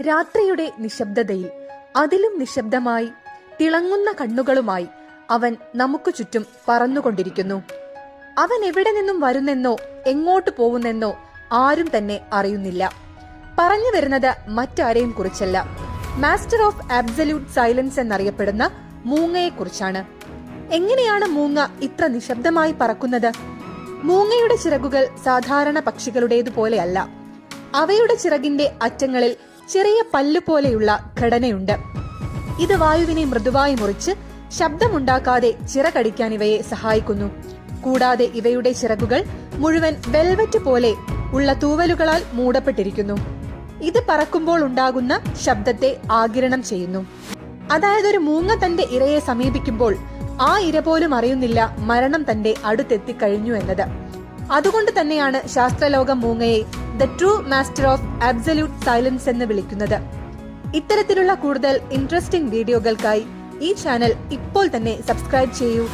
രാത്രിയുടെ നിശബ്ദതയിൽ അതിലും നിശബ്ദമായി തിളങ്ങുന്ന കണ്ണുകളുമായി അവൻ നമുക്ക് ചുറ്റും പറന്നുകൊണ്ടിരിക്കുന്നു. അവൻ എവിടെ നിന്നും വരുന്നെന്നോ എങ്ങോട്ട് പോകുന്നെന്നോ ആരും തന്നെ അറിയുന്നില്ല. പറഞ്ഞു വരുന്നത് മറ്റാരെയും കുറിച്ചല്ല, മാസ്റ്റർ ഓഫ് ആബ്സല്യൂട്ട് സൈലൻസ് എന്നറിയപ്പെടുന്ന മൂങ്ങയെ കുറിച്ചാണ്. എങ്ങനെയാണ് മൂങ്ങ ഇത്ര നിശബ്ദമായി പറക്കുന്നത്? മൂങ്ങയുടെ ചിറകുകൾ സാധാരണ പക്ഷികളുടേതുപോലെയല്ല. അവയുടെ ചിറകിന്റെ അറ്റങ്ങളിൽ ചെറിയ പല്ലുപോലെയുള്ള ഘടനയുണ്ട്. ഇത് വായുവിനെ മൃദുവായി മുറിച്ച് ശബ്ദമുണ്ടാക്കാതെ ചിറകടിക്കാൻ ഇവയെ സഹായിക്കുന്നു. കൂടാതെ ഇവയുടെ ചിറകുകൾ മുഴുവൻ വെൽവെറ്റ് പോലെ ഉള്ള തൂവലുകളാൽ മൂടപ്പെട്ടിരിക്കുന്നു. ഇത് പറക്കുമ്പോൾ ഉണ്ടാകുന്ന ശബ്ദത്തെ ആഗിരണം ചെയ്യുന്നു. അതായത് ഒരു മൂങ്ങ തന്റെ ഇരയെ സമീപിക്കുമ്പോൾ ആ ഇര പോലും അറിയുന്നില്ല മരണം തന്റെ അടുത്തെത്തിക്കഴിഞ്ഞു എന്നത്. അതുകൊണ്ട് തന്നെയാണ് ശാസ്ത്രലോകം മൂങ്ങയെ the true master of absolute silence എന്ന് വിളിക്കുന്നത്. ഇത്തരത്തിലുള്ള കൂടുതൽ ഇൻട്രസ്റ്റിംഗ് വീഡിയോകൾക്കായി ഈ ചാനൽ ഇപ്പോൾ തന്നെ സബ്സ്ക്രൈബ് ചെയ്യൂ.